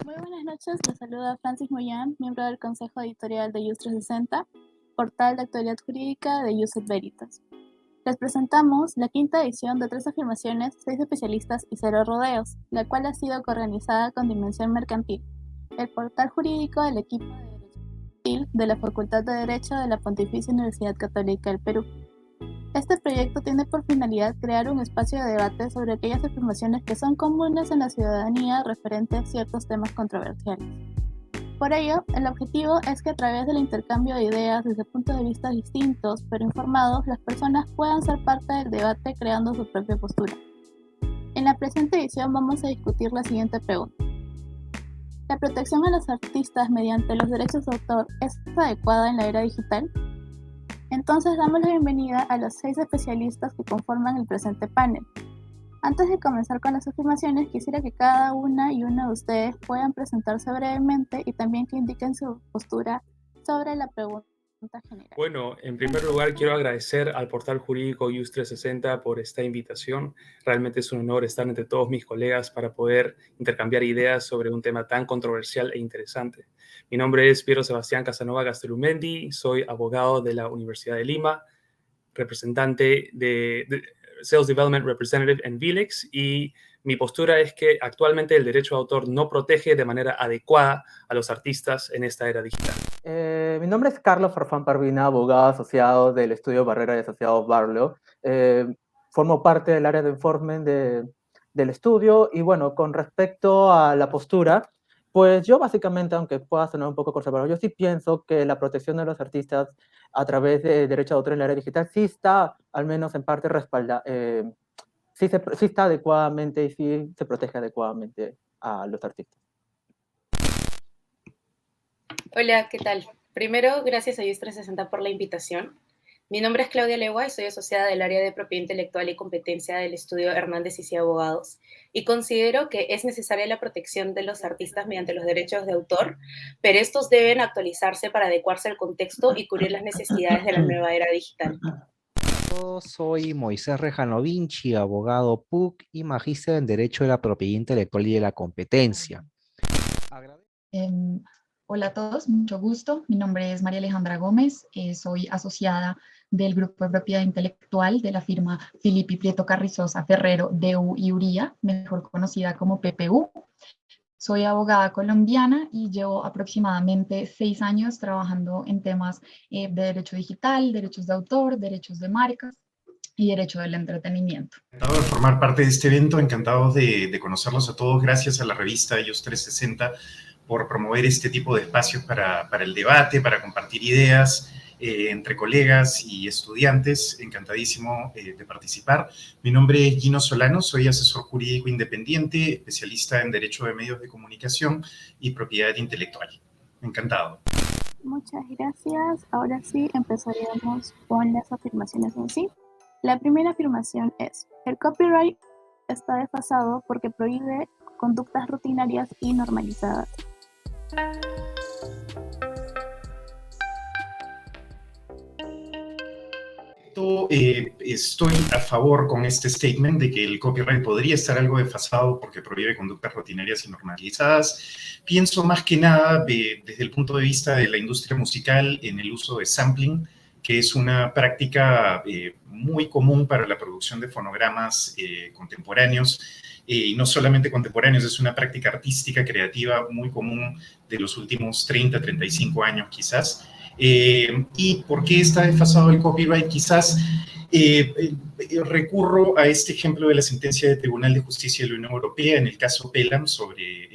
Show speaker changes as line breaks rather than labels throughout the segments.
Muy buenas noches, les saluda Francis Moyán, miembro del Consejo Editorial de IUS 360, portal de actualidad jurídica de IUS et Veritas. Les presentamos la quinta edición de 3 afirmaciones, 6 especialistas y 0 rodeos, la cual ha sido coorganizada con Dimensión Mercantil, el portal jurídico del equipo de Derecho Mercantil de la Facultad de Derecho de la Pontificia Universidad Católica del Perú. Este proyecto tiene por finalidad crear un espacio de debate sobre aquellas afirmaciones que son comunes en la ciudadanía referente a ciertos temas controversiales. Por ello, el objetivo es que a través del intercambio de ideas desde puntos de vista distintos pero informados, las personas puedan ser parte del debate creando su propia postura. En la presente edición vamos a discutir la siguiente pregunta. ¿La protección a los artistas mediante los derechos de autor es adecuada en la era digital? Entonces damos la bienvenida a los 6 especialistas que conforman el presente panel. Antes de comenzar con las afirmaciones, quisiera que cada una y uno de ustedes puedan presentarse brevemente y también que indiquen su postura sobre la pregunta general.
Bueno, en primer lugar quiero agradecer al portal jurídico IUS 360 por esta invitación. Realmente es un honor estar entre todos mis colegas para poder intercambiar ideas sobre un tema tan controversial e interesante. Mi nombre es Piero Sebastián Casanova Gastelumendi, soy abogado de la Universidad de Lima, representante de Sales Development Representative en VLEX, y mi postura es que actualmente el derecho de autor no protege de manera adecuada a los artistas en esta era digital.
Mi nombre es Carlos Farfán Parvina, abogado asociado del estudio Barrera y Asociados Barlow. Formo parte del área de enforcement del estudio y bueno, con respecto a la postura, pues yo básicamente, aunque pueda sonar un poco conservador, yo sí pienso que la protección de los artistas a través de derecho de autor en la era digital sí está, al menos en parte, respaldada, sí está adecuadamente y sí se protege adecuadamente a los artistas.
Hola, ¿qué tal? Primero, gracias a IUS 360 por la invitación. Mi nombre es Claudia Legua y soy asociada del área de propiedad intelectual y competencia del estudio Hernández y Cia Abogados, y considero que es necesaria la protección de los artistas mediante los derechos de autor, pero estos deben actualizarse para adecuarse al contexto y cubrir las necesidades de la nueva era digital.
Yo soy Moisés Rejano Vinci, abogado PUC y magíster en Derecho de la Propiedad Intelectual y de la Competencia.
Hola a todos, mucho gusto. Mi nombre es María Alejandra Gómez, soy asociada del Grupo de Propiedad Intelectual de la firma Filippi Prieto Carrizosa Ferrero DU y Uría, mejor conocida como PPU. Soy abogada colombiana y llevo aproximadamente 6 años trabajando en temas de derecho digital, derechos de autor, derechos de marcas y derecho del entretenimiento.
Encantado de formar parte de este evento, encantado de conocerlos a todos. Gracias a la revista IUS 360 por promover este tipo de espacios para el debate, para compartir ideas entre colegas y estudiantes. Encantadísimo de participar. Mi nombre es Gino Solano, soy asesor jurídico independiente, especialista en Derecho de Medios de Comunicación y Propiedad Intelectual. Encantado.
Muchas gracias. Ahora sí, empezaríamos con las afirmaciones en sí. La primera afirmación es: el copyright está desfasado porque prohíbe conductas rutinarias y normalizadas.
Estoy a favor con este statement de que el copyright podría estar algo desfasado porque prohíbe conductas rutinarias y normalizadas. Pienso más que nada desde el punto de vista de la industria musical en el uso de sampling, que es una práctica muy común para la producción de fonogramas contemporáneos. Y no solamente contemporáneos, es una práctica artística, creativa, muy común de los últimos 30, 35 años quizás. ¿Y por qué está desfasado el copyright? Quizás recurro a este ejemplo de la sentencia del Tribunal de Justicia de la Unión Europea en el caso Pelham sobre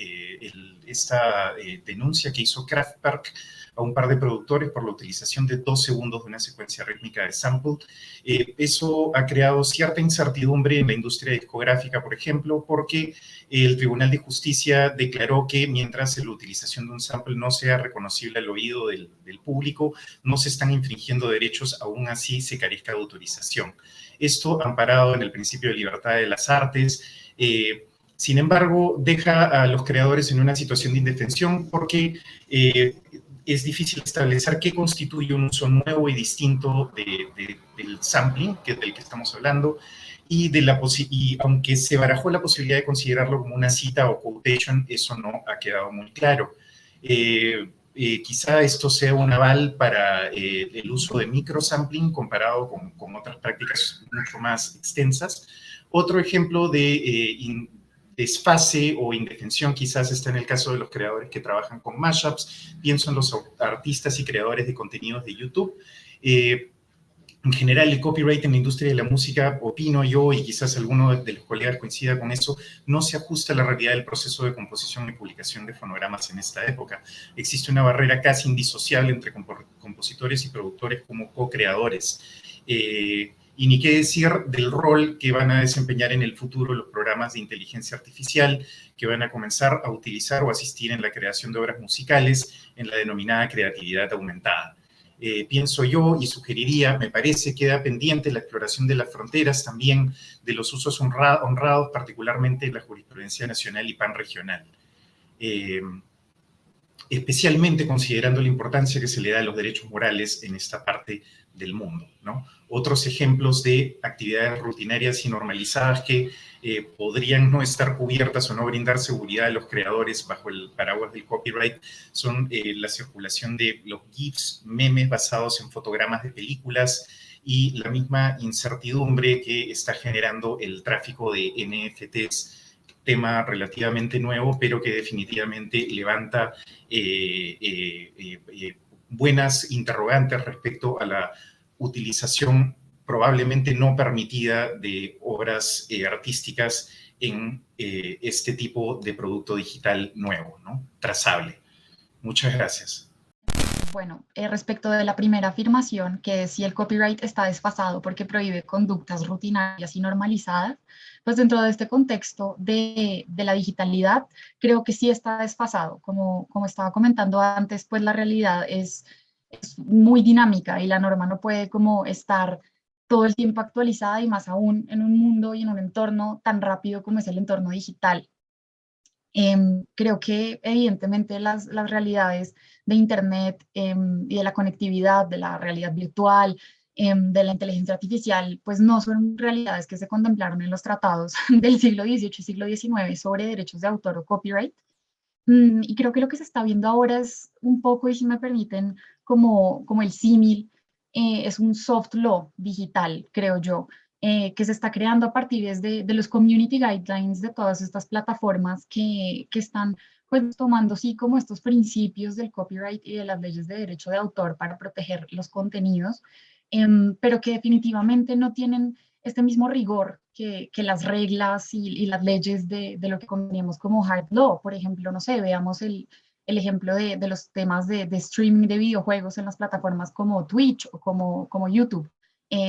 esta denuncia que hizo Kraftwerk a un par de productores por la utilización de 2 segundos de una secuencia rítmica de sample. Eso ha creado cierta incertidumbre en la industria discográfica, por ejemplo, porque el Tribunal de Justicia declaró que mientras la utilización de un sample no sea reconocible al oído del público, no se están infringiendo derechos, aún así se carezca de autorización. Esto amparado en el principio de libertad de las artes. Sin embargo, deja a los creadores en una situación de indefensión porque es difícil establecer qué constituye un uso nuevo y distinto del sampling, que es del que estamos hablando, y aunque se barajó la posibilidad de considerarlo como una cita o quotation, eso no ha quedado muy claro. Quizá esto sea un aval para el uso de microsampling comparado con otras prácticas mucho más extensas. Otro ejemplo de desfase o indefensión quizás está en el caso de los creadores que trabajan con mashups. Pienso en los artistas y creadores de contenidos de YouTube. En general, el copyright en la industria de la música, opino yo, y quizás alguno de los colegas coincida con eso, no se ajusta a la realidad del proceso de composición y publicación de fonogramas en esta época. Existe una barrera casi indisociable entre compositores y productores como co-creadores. Y ni qué decir del rol que van a desempeñar en el futuro los programas de inteligencia artificial que van a comenzar a utilizar o asistir en la creación de obras musicales en la denominada creatividad aumentada. Pienso yo y sugeriría, me parece, queda pendiente la exploración de las fronteras también de los usos honrados, particularmente en la jurisprudencia nacional y panregional. Especialmente considerando la importancia que se le da a los derechos morales en esta parte del mundo, ¿no? Otros ejemplos de actividades rutinarias y normalizadas que podrían no estar cubiertas o no brindar seguridad a los creadores bajo el paraguas del copyright son la circulación de los GIFs, memes basados en fotogramas de películas y la misma incertidumbre que está generando el tráfico de NFTs, tema relativamente nuevo, pero que definitivamente levanta buenas interrogantes respecto a la utilización probablemente no permitida de obras artísticas en este tipo de producto digital nuevo, ¿no? Trazable. Muchas gracias.
Bueno, respecto de la primera afirmación, que si el copyright está desfasado porque prohíbe conductas rutinarias y normalizadas, pues dentro de este contexto de la digitalidad, creo que sí está desfasado. Como estaba comentando antes, pues la realidad es muy dinámica y la norma no puede como estar todo el tiempo actualizada y más aún en un mundo y en un entorno tan rápido como es el entorno digital. Creo que evidentemente las realidades de Internet y de la conectividad, de la realidad virtual, de la inteligencia artificial, pues no son realidades que se contemplaron en los tratados del siglo XVIII y siglo XIX sobre derechos de autor o copyright. Y creo que lo que se está viendo ahora es un poco, y si me permiten, como el símil, es un soft law digital, creo yo, que se está creando a partir de los community guidelines de todas estas plataformas que están pues tomando sí como estos principios del copyright y de las leyes de derecho de autor para proteger los contenidos, pero que definitivamente no tienen este mismo rigor que las reglas y las leyes de lo que conocemos como hard law. Por ejemplo, no sé, veamos el ejemplo de los temas de streaming de videojuegos en las plataformas como Twitch o como YouTube.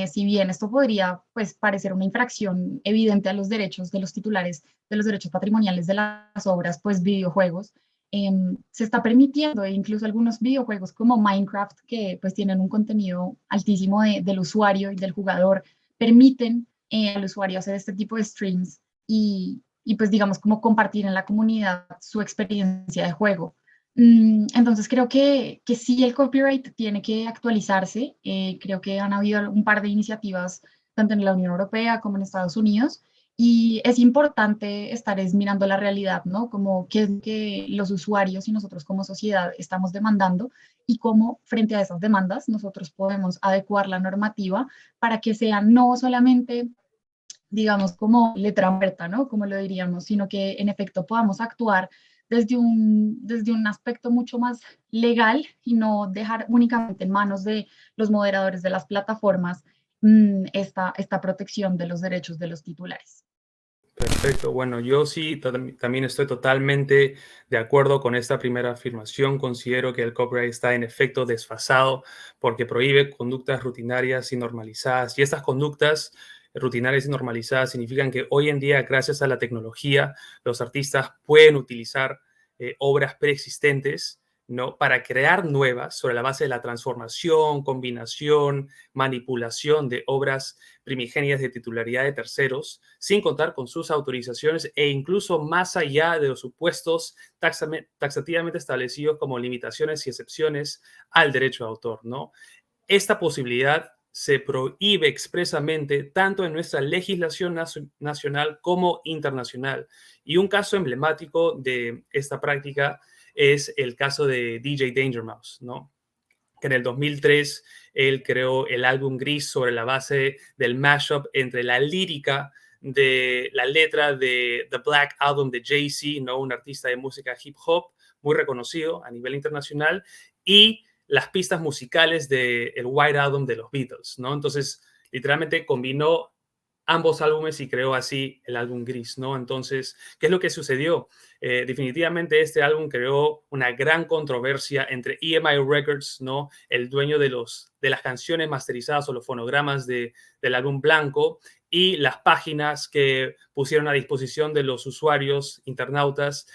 Si bien esto podría pues, parecer una infracción evidente a los derechos de los titulares de los derechos patrimoniales de las obras, pues videojuegos, se está permitiendo, e incluso algunos videojuegos como Minecraft, que pues tienen un contenido altísimo del usuario y del jugador, permiten al usuario hacer este tipo de streams y pues digamos como compartir en la comunidad su experiencia de juego. Entonces creo que sí el copyright tiene que actualizarse. Creo que han habido un par de iniciativas tanto en la Unión Europea como en Estados Unidos y es importante estar mirando la realidad, ¿no? Como qué es que los usuarios y nosotros como sociedad estamos demandando y cómo frente a esas demandas nosotros podemos adecuar la normativa para que sea no solamente digamos, como letra muerta, ¿no? Como lo diríamos, sino que en efecto podamos actuar desde un aspecto mucho más legal y no dejar únicamente en manos de los moderadores de las plataformas esta protección de los derechos de los titulares.
Perfecto. Bueno, yo sí también estoy totalmente de acuerdo con esta primera afirmación. Considero que el copyright está en efecto desfasado porque prohíbe conductas rutinarias y normalizadas. Y estas conductas rutinarias y normalizadas significan que hoy en día, gracias a la tecnología, los artistas pueden utilizar obras preexistentes, ¿no? Para crear nuevas sobre la base de la transformación, combinación, manipulación de obras primigenias de titularidad de terceros, sin contar con sus autorizaciones e incluso más allá de los supuestos taxativamente establecidos como limitaciones y excepciones al derecho de autor, ¿no? Esta posibilidad se prohíbe expresamente tanto en nuestra legislación nacional como internacional. Y un caso emblemático de esta práctica es el caso de DJ Danger Mouse, ¿no? Que en el 2003 él creó el álbum Gris sobre la base del mashup entre la lírica de la letra de The Black Album de Jay-Z, ¿no? Un artista de música hip hop muy reconocido a nivel internacional, y las pistas musicales del White Album de los Beatles, ¿no? Entonces, literalmente combinó ambos álbumes y creó así el álbum Gris, ¿no? Entonces, ¿qué es lo que sucedió? Definitivamente este álbum creó una gran controversia entre EMI Records, ¿no? El dueño de las canciones masterizadas o los fonogramas del álbum blanco, y las páginas que pusieron a disposición de los usuarios, internautas,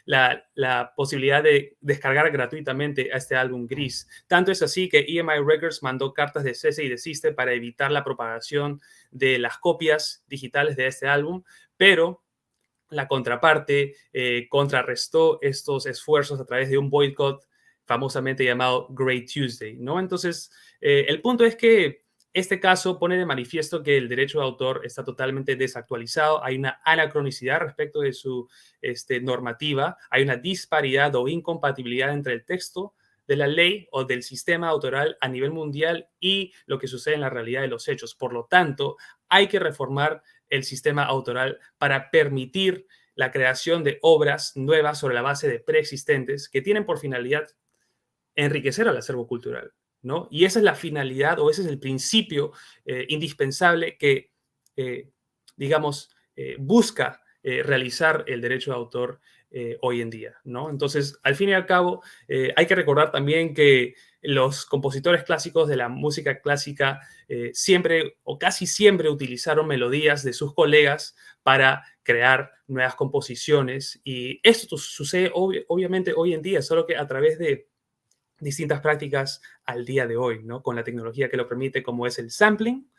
la posibilidad de descargar gratuitamente a este álbum Gris. Tanto es así que EMI Records mandó cartas de cese y desiste para evitar la propagación de las copias digitales de este álbum, pero la contraparte contrarrestó estos esfuerzos a través de un boicot famosamente llamado Great Tuesday, ¿no? Entonces, el punto es que este caso pone de manifiesto que el derecho de autor está totalmente desactualizado, hay una anacronicidad respecto de su normativa, hay una disparidad o incompatibilidad entre el texto de la ley o del sistema autoral a nivel mundial y lo que sucede en la realidad de los hechos. Por lo tanto, hay que reformar el sistema autoral para permitir la creación de obras nuevas sobre la base de preexistentes que tienen por finalidad enriquecer al acervo cultural, ¿no? Y esa es la finalidad o ese es el principio indispensable que, digamos, busca realizar el derecho de autor hoy en día, ¿no? Entonces, al fin y al cabo, hay que recordar también que los compositores clásicos de la música clásica siempre o casi siempre utilizaron melodías de sus colegas para crear nuevas composiciones, y esto sucede obviamente hoy en día, solo que a través de distintas prácticas al día de hoy, ¿no? Con la tecnología que lo permite, como es el sampling,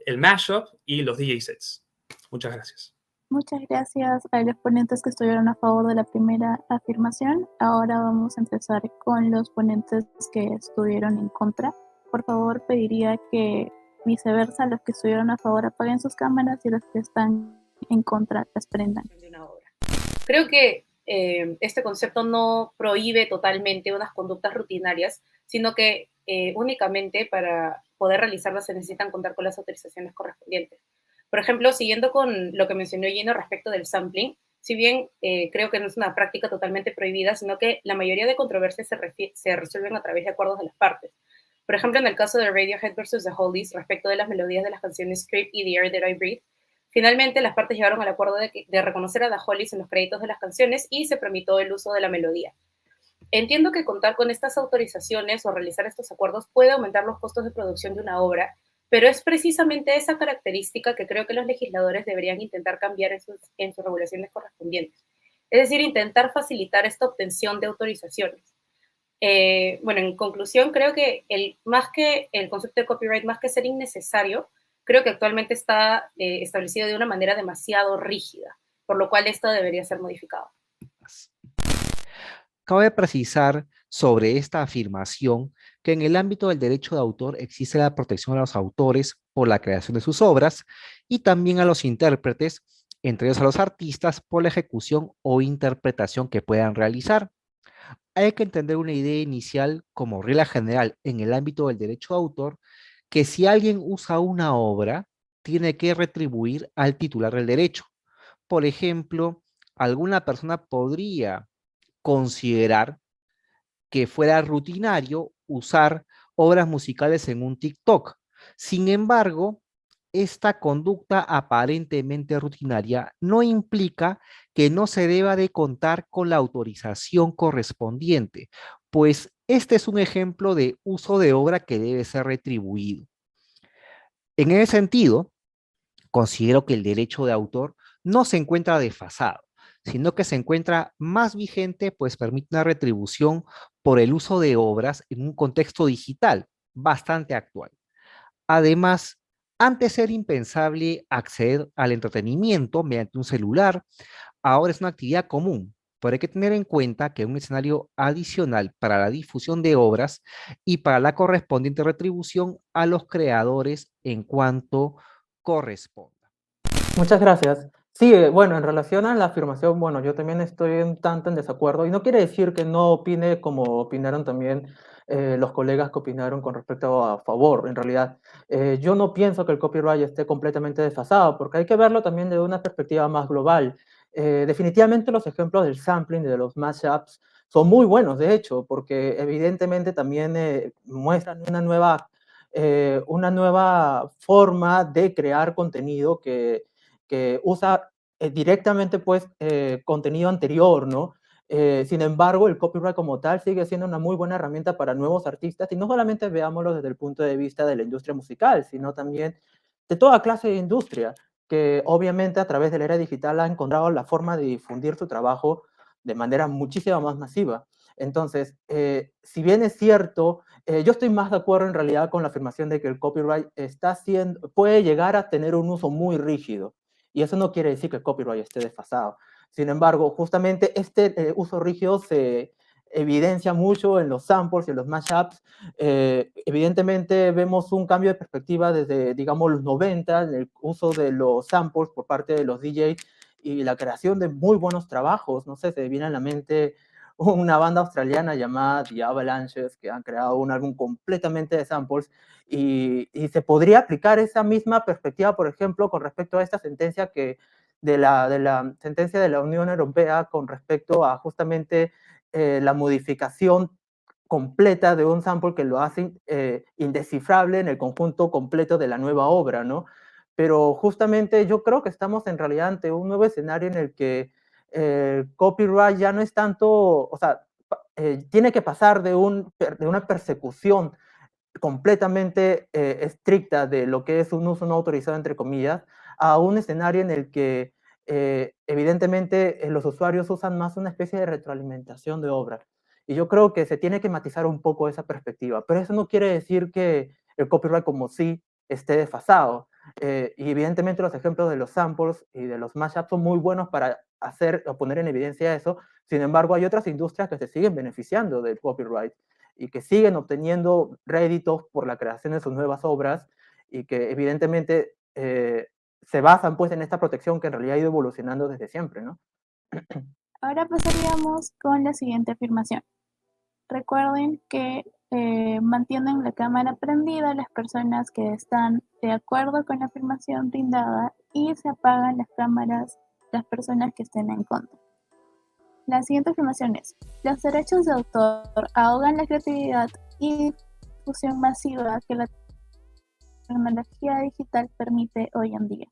el mashup y los DJ sets. Muchas gracias.
Muchas gracias a los ponentes que estuvieron a favor de la primera afirmación. Ahora vamos a empezar con los ponentes que estuvieron en contra. Por favor, pediría que viceversa, los que estuvieron a favor apaguen sus cámaras y los que están en contra las prendan.
Creo que este concepto no prohíbe totalmente unas conductas rutinarias, sino que únicamente para poder realizarlas se necesitan contar con las autorizaciones correspondientes. Por ejemplo, siguiendo con lo que mencionó Gino respecto del sampling, si bien creo que no es una práctica totalmente prohibida, sino que la mayoría de controversias se resuelven a través de acuerdos de las partes. Por ejemplo, en el caso de Radiohead versus The Hollies, respecto de las melodías de las canciones Creep y The Air That I Breathe, finalmente las partes llegaron al acuerdo de reconocer a The Hollies en los créditos de las canciones y se permitió el uso de la melodía. Entiendo que contar con estas autorizaciones o realizar estos acuerdos puede aumentar los costos de producción de una obra, pero es precisamente esa característica que creo que los legisladores deberían intentar cambiar en sus regulaciones correspondientes. Es decir, intentar facilitar esta obtención de autorizaciones. Bueno, en conclusión, creo que más que el concepto de copyright, más que ser innecesario, creo que actualmente está establecido de una manera demasiado rígida, por lo cual esto debería ser modificado.
Cabe precisar sobre esta afirmación que en el ámbito del derecho de autor existe la protección a los autores por la creación de sus obras y también a los intérpretes, entre ellos a los artistas, por la ejecución o interpretación que puedan realizar. Hay que entender una idea inicial como regla general en el ámbito del derecho de autor, que si alguien usa una obra, tiene que retribuir al titular del derecho. Por ejemplo, alguna persona podría considerar que fuera rutinario usar obras musicales en un TikTok. Sin embargo, esta conducta aparentemente rutinaria no implica que no se deba de contar con la autorización correspondiente, pues este es un ejemplo de uso de obra que debe ser retribuido. En ese sentido, considero que el derecho de autor no se encuentra desfasado, sino que se encuentra más vigente, pues permite una retribución por el uso de obras en un contexto digital bastante actual. Además, antes era impensable acceder al entretenimiento mediante un celular, ahora es una actividad común, pero hay que tener en cuenta que un escenario adicional para la difusión de obras y para la correspondiente retribución a los creadores en cuanto corresponda.
Muchas gracias. Sí, bueno, en relación a la afirmación, bueno, yo también estoy un tanto en desacuerdo y no quiere decir que no opine como opinaron también los colegas que opinaron con respecto a favor. En realidad, yo no pienso que el copyright esté completamente desfasado porque hay que verlo también de una perspectiva más global. Definitivamente los ejemplos del sampling, de los mashups, son muy buenos, de hecho, porque evidentemente también muestran una nueva forma de crear contenido que usa directamente pues contenido anterior, ¿no? Sin embargo, el copyright como tal sigue siendo una muy buena herramienta para nuevos artistas y no solamente veámoslo desde el punto de vista de la industria musical, sino también de toda clase de industria que obviamente a través de la era digital ha encontrado la forma de difundir su trabajo de manera muchísimo más masiva. Entonces, si bien es cierto, yo estoy más de acuerdo en realidad con la afirmación de que el copyright puede llegar a tener un uso muy rígido. Y eso no quiere decir que el copyright esté desfasado. Sin embargo, justamente este uso rígido se evidencia mucho en los samples y en los mashups. Evidentemente vemos un cambio de perspectiva desde, digamos, los 90, en el uso de los samples por parte de los DJs y la creación de muy buenos trabajos. No sé, se me viene a la mente una banda australiana llamada The Avalanches, que han creado un álbum completamente de samples, y se podría aplicar esa misma perspectiva, por ejemplo, con respecto a esta sentencia de la sentencia de la Unión Europea con respecto a justamente la modificación completa de un sample que lo hace indescifrable en el conjunto completo de la nueva obra, ¿no? Pero justamente yo creo que estamos en realidad ante un nuevo escenario en el que copyright ya no es tanto, o sea, tiene que pasar de una persecución completamente estricta de lo que es un uso no autorizado, entre comillas, a un escenario en el que evidentemente los usuarios usan más una especie de retroalimentación de obras. Y yo creo que se tiene que matizar un poco esa perspectiva, pero eso no quiere decir que el copyright como sí esté desfasado. Y evidentemente los ejemplos de los samples y de los mashups son muy buenos para hacer o poner en evidencia eso. Sin embargo, hay otras industrias que se siguen beneficiando del copyright y que siguen obteniendo réditos por la creación de sus nuevas obras y que evidentemente se basan pues en esta protección que en realidad ha ido evolucionando desde siempre, ¿no?
Ahora pasaríamos con la siguiente afirmación. Recuerden que mantienen la cámara prendida las personas que están de acuerdo con la afirmación brindada y se apagan las cámaras las personas que estén en contra. La siguiente afirmación es: los derechos de autor ahogan la creatividad y difusión masiva que la tecnología digital permite hoy en día.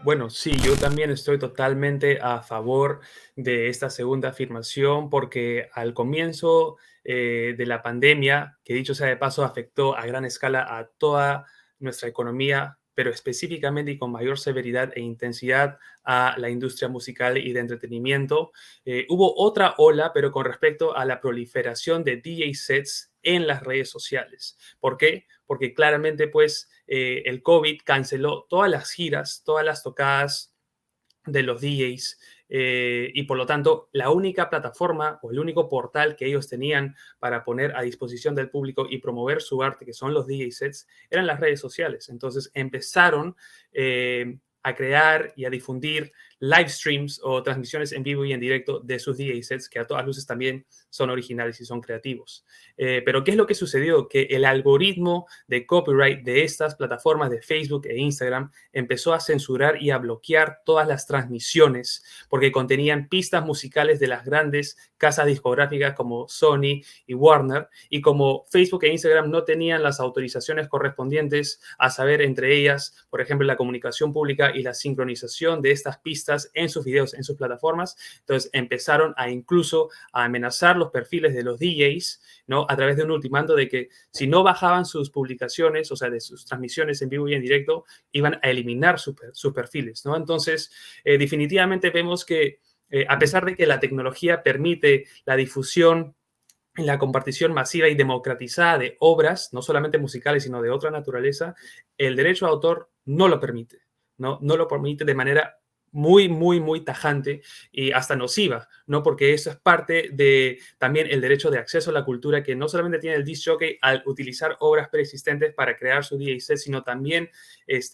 Bueno, sí, yo también estoy totalmente a favor de esta segunda afirmación porque al comienzo de la pandemia, que dicho sea de paso, afectó a gran escala a toda nuestra economía, pero específicamente y con mayor severidad e intensidad a la industria musical y de entretenimiento, hubo otra ola, pero con respecto a la proliferación de DJ sets en las redes sociales. ¿Por qué? Porque claramente, pues, el COVID canceló todas las giras, todas las tocadas de los DJs y por lo tanto la única plataforma o el único portal que ellos tenían para poner a disposición del público y promover su arte, que son los DJ sets, eran las redes sociales. Entonces empezaron a crear y a difundir live streams o transmisiones en vivo y en directo de sus DJ sets, que a todas luces también son originales y son creativos. Pero ¿qué es lo que sucedió? Que el algoritmo de copyright de estas plataformas de Facebook e Instagram empezó a censurar y a bloquear todas las transmisiones porque contenían pistas musicales de las grandes casas discográficas como Sony y Warner, y como Facebook e Instagram no tenían las autorizaciones correspondientes, a saber, entre ellas, por ejemplo, la comunicación pública y la sincronización de estas pistas en sus videos, en sus plataformas, entonces empezaron a incluso a amenazar los perfiles de los DJs, ¿no? A través de un ultimátum de que si no bajaban sus publicaciones, o sea, de sus transmisiones en vivo y en directo, iban a eliminar sus perfiles, ¿no? Entonces, definitivamente vemos que a pesar de que la tecnología permite la difusión en la compartición masiva y democratizada de obras, no solamente musicales, sino de otra naturaleza, el derecho de autor no lo permite, ¿no? No lo permite de manera muy, muy, muy tajante y hasta nociva, ¿no? Porque eso es parte de también el derecho de acceso a la cultura que no solamente tiene el disc jockey al utilizar obras preexistentes para crear su DJ set, sino también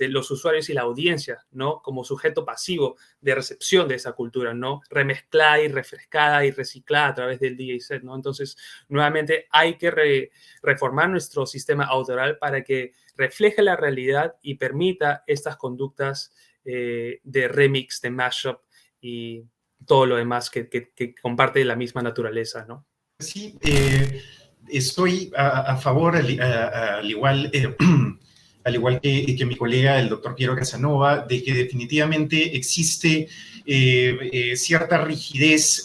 los usuarios y la audiencia, ¿no? Como sujeto pasivo de recepción de esa cultura, ¿no? Remezclada y refrescada y reciclada a través del DJ set, ¿no? Entonces, nuevamente, hay que reformar nuestro sistema autoral para que refleje la realidad y permita estas conductas de remix, de mashup y todo lo demás que comparte la misma naturaleza, ¿no?
Sí, estoy a favor, al igual, al igual que mi colega, el doctor Piero Casanova, de que definitivamente existe cierta rigidez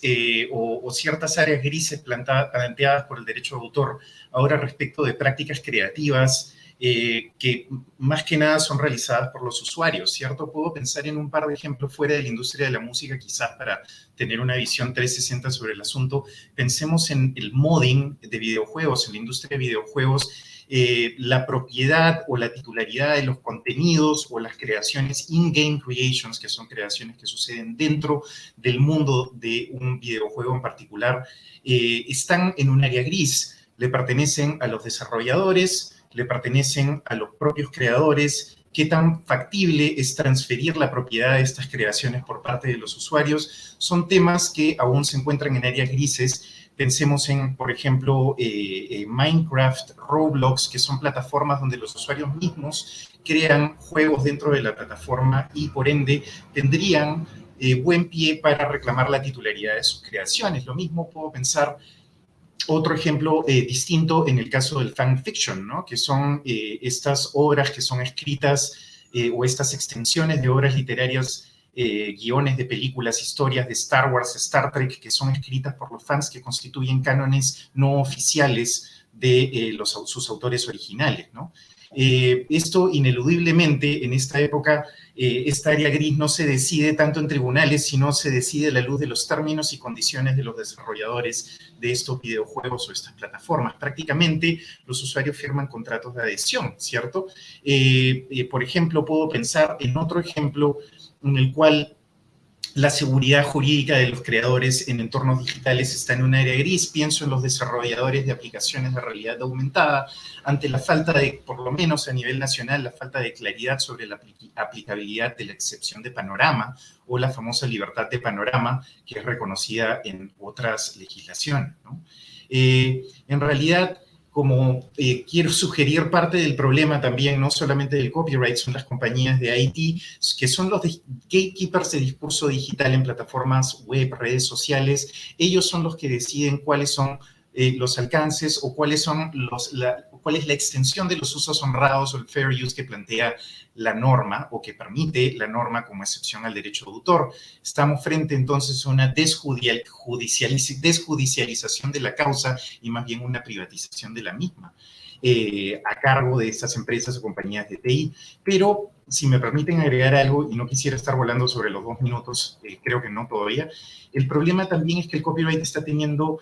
o ciertas áreas grises planteadas por el derecho de autor ahora respecto de prácticas creativas que más que nada son realizadas por los usuarios, ¿cierto? Puedo pensar en un par de ejemplos fuera de la industria de la música, quizás para tener una visión 360 sobre el asunto. Pensemos en el modding de videojuegos, en la industria de videojuegos. La propiedad o la titularidad de los contenidos o las creaciones in-game creations, que son creaciones que suceden dentro del mundo de un videojuego en particular, están en un área gris. Le pertenecen a los desarrolladores, le pertenecen a los propios creadores. ¿Qué tan factible es transferir la propiedad de estas creaciones por parte de los usuarios? Son temas que aún se encuentran en áreas grises. Pensemos en, por ejemplo, Minecraft, Roblox, que son plataformas donde los usuarios mismos crean juegos dentro de la plataforma y, por ende, tendrían buen pie para reclamar la titularidad de sus creaciones. Lo mismo puedo pensar otro ejemplo distinto en el caso del fanfiction, ¿no? Que son estas obras que son escritas o estas extensiones de obras literarias, guiones de películas, historias de Star Wars, Star Trek, que son escritas por los fans que constituyen cánones no oficiales de sus autores originales, ¿no? Esto ineludiblemente en esta época, esta área gris no se decide tanto en tribunales, sino se decide a la luz de los términos y condiciones de los desarrolladores de estos videojuegos o estas plataformas. Prácticamente los usuarios firman contratos de adhesión, ¿cierto? Por ejemplo, puedo pensar en otro ejemplo en el cual la seguridad jurídica de los creadores en entornos digitales está en un área gris. Pienso en los desarrolladores de aplicaciones de realidad aumentada, ante la falta de, por lo menos a nivel nacional, la falta de claridad sobre la aplicabilidad de la excepción de panorama o la famosa libertad de panorama, que es reconocida en otras legislaciones, ¿no? En realidad, como quiero sugerir parte del problema también, no solamente del copyright, son las compañías de IT, que son los gatekeepers de discurso digital en plataformas web, redes sociales. Ellos son los que deciden cuáles son los alcances o cuál es la extensión de los usos honrados o el fair use que plantea la norma o que permite la norma como excepción al derecho de autor. Estamos frente entonces a una desjudicialización de la causa y más bien una privatización de la misma a cargo de estas empresas o compañías de TI. Pero si me permiten agregar algo, y no quisiera estar volando sobre los 2 minutos, creo que no todavía, el problema también es que el copyright está teniendo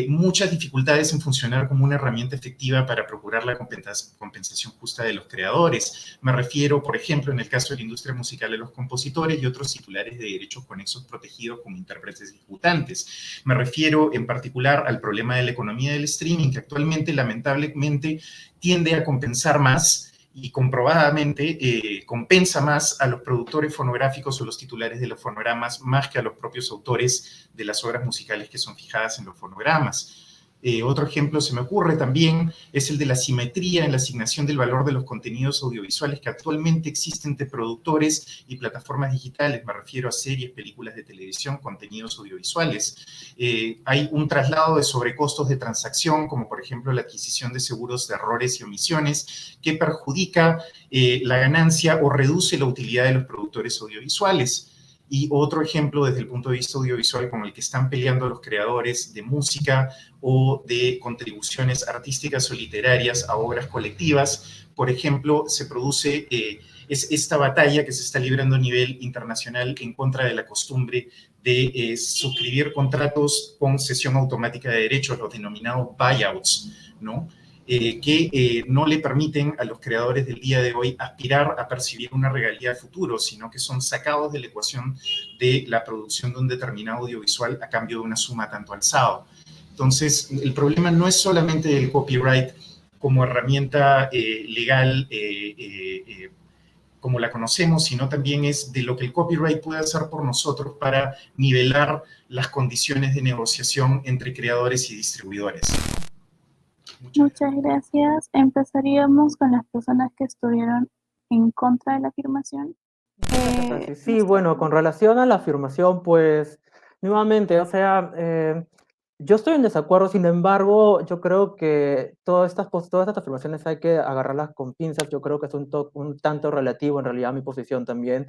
muchas dificultades en funcionar como una herramienta efectiva para procurar la compensación justa de los creadores. Me refiero, por ejemplo, en el caso de la industria musical, a los compositores y otros titulares de derechos conexos protegidos como intérpretes ejecutantes. Me refiero en particular al problema de la economía del streaming, que actualmente, lamentablemente, tiende a compensar más y comprobadamente compensa más a los productores fonográficos o los titulares de los fonogramas más que a los propios autores de las obras musicales que son fijadas en los fonogramas. Otro ejemplo se me ocurre también es el de la simetría en la asignación del valor de los contenidos audiovisuales que actualmente existen entre productores y plataformas digitales. Me refiero a series, películas de televisión, contenidos audiovisuales. Hay un traslado de sobrecostos de transacción, como por ejemplo la adquisición de seguros de errores y omisiones, que perjudica la ganancia o reduce la utilidad de los productores audiovisuales. Y otro ejemplo desde el punto de vista audiovisual con el que están peleando los creadores de música o de contribuciones artísticas o literarias a obras colectivas. Por ejemplo, se produce esta batalla que se está librando a nivel internacional en contra de la costumbre de suscribir contratos con cesión automática de derechos, los denominados buyouts, ¿no? que no le permiten a los creadores del día de hoy aspirar a percibir una regalía futuro, sino que son sacados de la ecuación de la producción de un determinado audiovisual a cambio de una suma tanto alzada. Entonces, el problema no es solamente el copyright como herramienta legal como la conocemos, sino también es de lo que el copyright puede hacer por nosotros para nivelar las condiciones de negociación entre creadores y distribuidores.
Muchas gracias. Empezaríamos con las personas que estuvieron en contra de la afirmación.
Sí, bueno, con relación a la afirmación, pues, nuevamente, o sea, yo estoy en desacuerdo, sin embargo, yo creo que todas estas afirmaciones hay que agarrarlas con pinzas, yo creo que es un tanto relativo en realidad a mi posición también,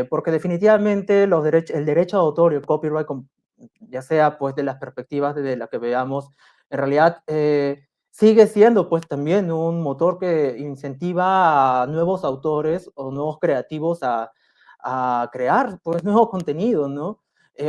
porque definitivamente el derecho de autor y el copyright, ya sea pues de las perspectivas de la que veamos, en realidad sigue siendo pues también un motor que incentiva a nuevos autores o nuevos creativos a crear pues nuevo contenido, ¿no?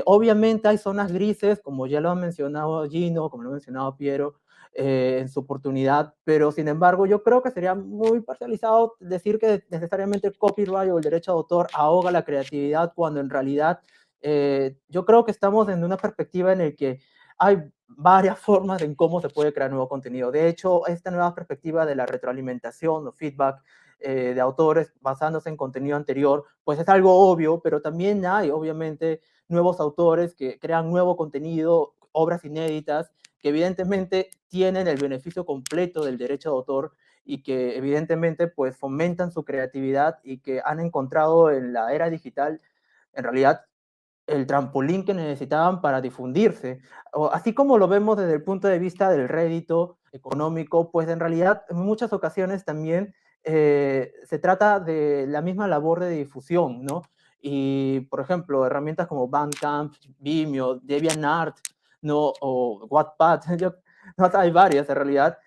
Obviamente hay zonas grises, como ya lo ha mencionado Gino, como lo ha mencionado Piero, en su oportunidad, pero sin embargo yo creo que sería muy parcializado decir que necesariamente el copyright o el derecho de autor ahoga la creatividad, cuando en realidad yo creo que estamos en una perspectiva en la que hay varias formas en cómo se puede crear nuevo contenido. De hecho, esta nueva perspectiva de la retroalimentación o feedback de autores basándose en contenido anterior, pues es algo obvio, pero también hay, obviamente, nuevos autores que crean nuevo contenido, obras inéditas, que evidentemente tienen el beneficio completo del derecho de autor y que evidentemente pues fomentan su creatividad y que han encontrado en la era digital, en realidad, el trampolín que necesitaban para difundirse. Así como lo vemos desde el punto de vista del rédito económico, pues en realidad en muchas ocasiones también se trata de la misma labor de difusión, ¿no? Y, por ejemplo, herramientas como Bandcamp, Vimeo, DeviantArt, ¿no? O Wattpad, no, hay varias en realidad,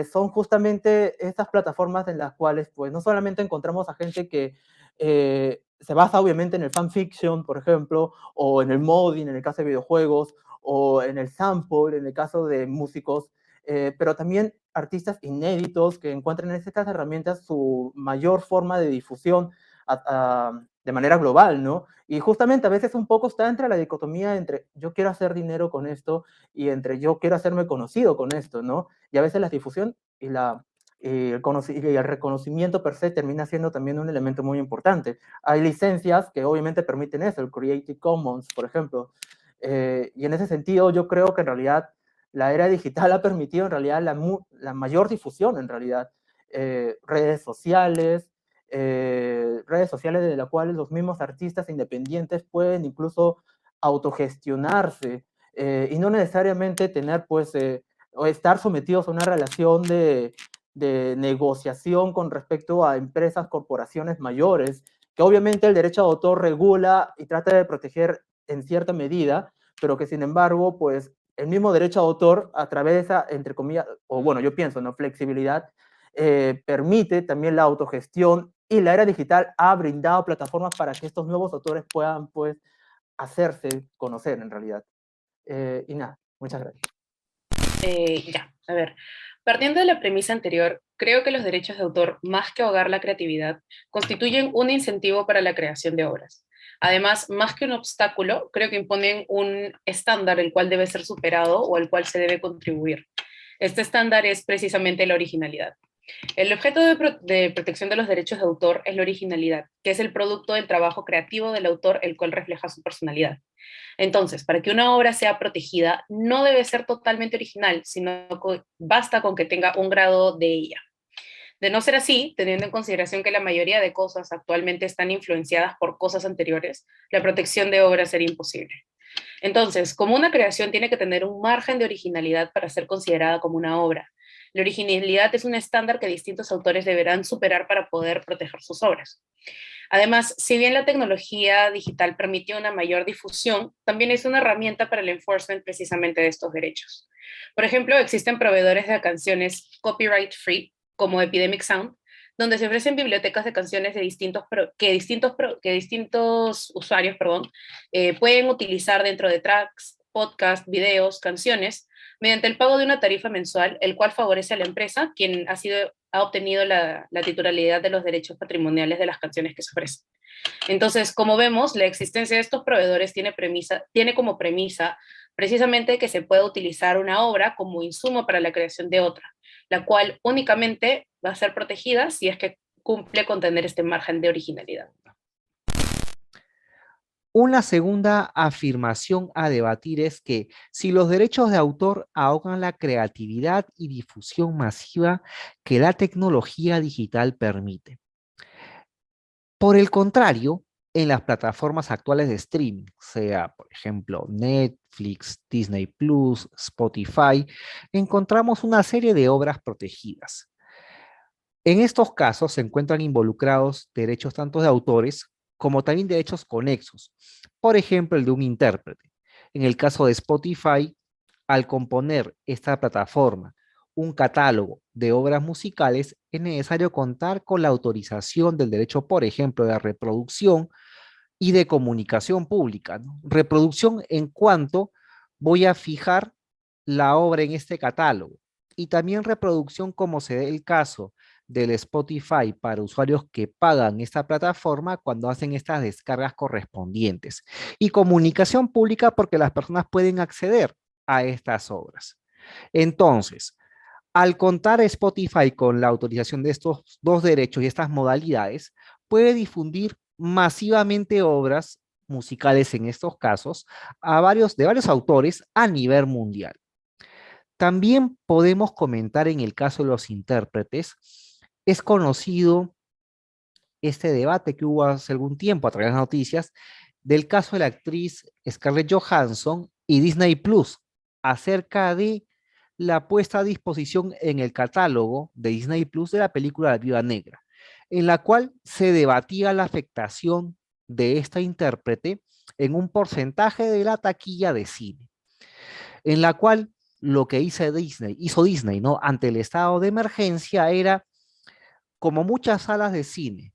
son justamente estas plataformas en las cuales, pues, no solamente encontramos a gente que se basa obviamente en el fanfiction, por ejemplo, o en el modding en el caso de videojuegos, o en el sample en el caso de músicos, pero también artistas inéditos que encuentran en estas herramientas su mayor forma de difusión de manera global, ¿no? Y justamente a veces un poco está entre la dicotomía entre yo quiero hacer dinero con esto y entre yo quiero hacerme conocido con esto, ¿no? Y a veces la difusión y el reconocimiento per se termina siendo también un elemento muy importante. Hay licencias que obviamente permiten eso, el Creative Commons, por ejemplo. Y en ese sentido yo creo que en realidad la era digital ha permitido en realidad la mayor difusión en realidad. Redes sociales de las cuales los mismos artistas independientes pueden incluso autogestionarse y no necesariamente tener pues o estar sometidos a una relación de negociación con respecto a empresas, corporaciones mayores, que obviamente el derecho de autor regula y trata de proteger en cierta medida, pero que sin embargo, pues el mismo derecho de autor, a través de esa, entre comillas, o bueno, yo pienso, ¿no? Flexibilidad, permite también la autogestión, y la era digital ha brindado plataformas para que estos nuevos autores puedan, pues, hacerse conocer en realidad. Y nada, muchas gracias.
Ya, a ver. Partiendo de la premisa anterior, creo que los derechos de autor, más que ahogar la creatividad, constituyen un incentivo para la creación de obras. Además, más que un obstáculo, creo que imponen un estándar el cual debe ser superado o al cual se debe contribuir. Este estándar es precisamente la originalidad. El objeto de protección de los derechos de autor es la originalidad, que es el producto del trabajo creativo del autor, el cual refleja su personalidad. Entonces, para que una obra sea protegida, no debe ser totalmente original, sino que basta con que tenga un grado de ella. De no ser así, teniendo en consideración que la mayoría de cosas actualmente están influenciadas por cosas anteriores, la protección de obras sería imposible. Entonces, como una creación tiene que tener un margen de originalidad para ser considerada como una obra, la originalidad es un estándar que distintos autores deberán superar para poder proteger sus obras. Además, si bien la tecnología digital permitió una mayor difusión, también es una herramienta para el enforcement precisamente de estos derechos. Por ejemplo, existen proveedores de canciones copyright free, como Epidemic Sound, donde se ofrecen bibliotecas de canciones de distintos usuarios pueden utilizar dentro de tracks podcasts, videos, canciones, mediante el pago de una tarifa mensual, el cual favorece a la empresa, quien ha obtenido la titularidad de los derechos patrimoniales de las canciones que se ofrecen. Entonces, como vemos, la existencia de estos proveedores tiene como premisa precisamente que se pueda utilizar una obra como insumo para la creación de otra, la cual únicamente va a ser protegida si es que cumple con tener este margen de originalidad.
Una segunda afirmación a debatir es que si los derechos de autor ahogan la creatividad y difusión masiva que la tecnología digital permite. Por el contrario, en las plataformas actuales de streaming, sea por ejemplo Netflix, Disney Plus, Spotify, encontramos una serie de obras protegidas. En estos casos se encuentran involucrados derechos tanto de autores como también derechos conexos, por ejemplo el de un intérprete. En el caso de Spotify, al componer esta plataforma un catálogo de obras musicales, es necesario contar con la autorización del derecho, por ejemplo, de reproducción y de comunicación pública, ¿no? Reproducción en cuanto voy a fijar la obra en este catálogo, y también reproducción como se dé el caso del Spotify para usuarios que pagan esta plataforma cuando hacen estas descargas correspondientes. Y comunicación pública porque las personas pueden acceder a estas obras. Entonces, al contar Spotify con la autorización de estos dos derechos y estas modalidades, puede difundir masivamente obras musicales en estos casos de varios autores a nivel mundial. También podemos comentar en el caso de los intérpretes, es conocido este debate que hubo hace algún tiempo a través de las noticias del caso de la actriz Scarlett Johansson y Disney Plus acerca de la puesta a disposición en el catálogo de Disney Plus de la película La Viuda Negra, en la cual se debatía la afectación de esta intérprete en un porcentaje de la taquilla de cine, en la cual lo que hizo Disney, ¿no? Ante el estado de emergencia era, como muchas salas de cine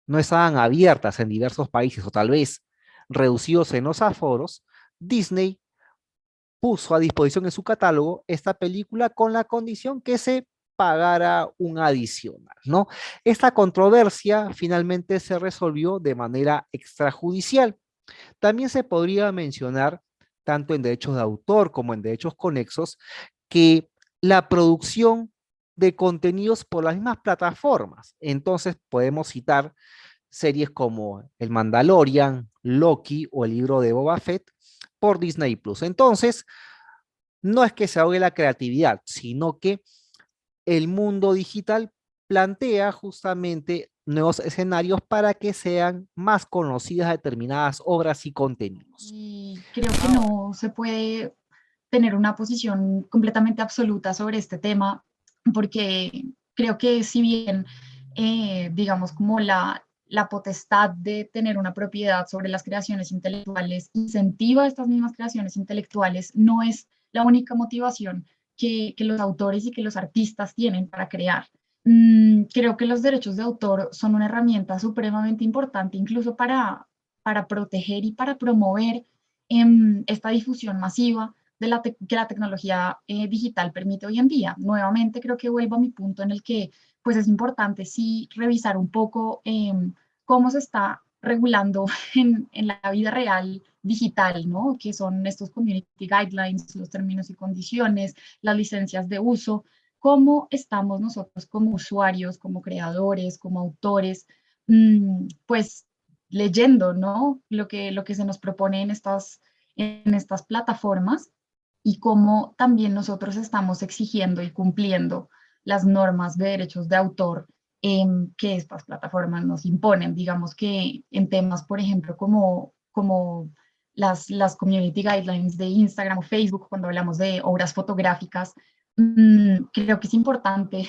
no estaban abiertas en diversos países o tal vez reducidos en los aforos, Disney puso a disposición en su catálogo esta película con la condición que se pagara un adicional, ¿no? Esta controversia finalmente se resolvió de manera extrajudicial. También se podría mencionar, tanto en derechos de autor como en derechos conexos, que la producción de contenidos por las mismas plataformas. Entonces podemos citar series como El Mandalorian, Loki o el libro de Boba Fett por Disney Plus. Entonces, no es que se ahogue la creatividad, sino que el mundo digital plantea justamente nuevos escenarios para que sean más conocidas determinadas obras y contenidos.
Y creo que no se puede tener una posición completamente absoluta sobre este tema, porque creo que si bien, digamos, como la potestad de tener una propiedad sobre las creaciones intelectuales incentiva estas mismas creaciones intelectuales, no es la única motivación que los autores y que los artistas tienen para crear. Creo que los derechos de autor son una herramienta supremamente importante, incluso para proteger y para promover esta difusión masiva que la tecnología digital permite hoy en día. Nuevamente creo que vuelvo a mi punto en el que pues es importante sí revisar un poco cómo se está regulando en la vida real digital, ¿no? Que son estos community guidelines, los términos y condiciones, las licencias de uso, cómo estamos nosotros como usuarios, como creadores, como autores, pues leyendo, ¿no? Lo que se nos propone en estas plataformas y cómo también nosotros estamos exigiendo y cumpliendo las normas de derechos de autor que estas plataformas nos imponen. Digamos que en temas, por ejemplo, como las community guidelines de Instagram o Facebook, cuando hablamos de obras fotográficas, creo que es importante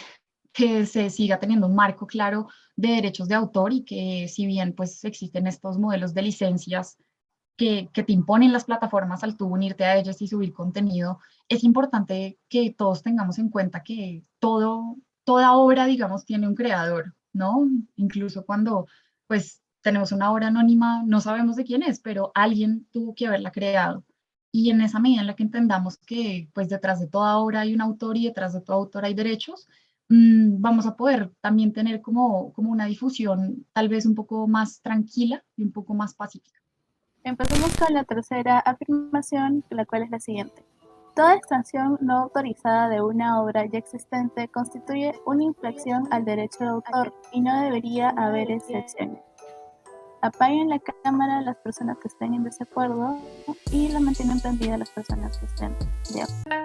que se siga teniendo un marco claro de derechos de autor y que si bien pues existen estos modelos de licencias que te imponen las plataformas al tú unirte a ellas y subir contenido, es importante que todos tengamos en cuenta que toda obra, digamos, tiene un creador, ¿no? Incluso cuando, pues, tenemos una obra anónima, no sabemos de quién es, pero alguien tuvo que haberla creado. y en esa medida en la que entendamos que pues detrás de toda obra hay un autor y detrás de todo autor hay derechos, vamos a poder también tener como una difusión tal vez un poco más tranquila y un poco más pacífica.
Empezamos con la tercera afirmación, la cual es la siguiente. Toda extracción no autorizada de una obra ya existente constituye una infracción al derecho de autor y no debería haber excepciones. Apaguen la cámara las personas que estén en desacuerdo y la mantienen prendida las personas que estén de acuerdo.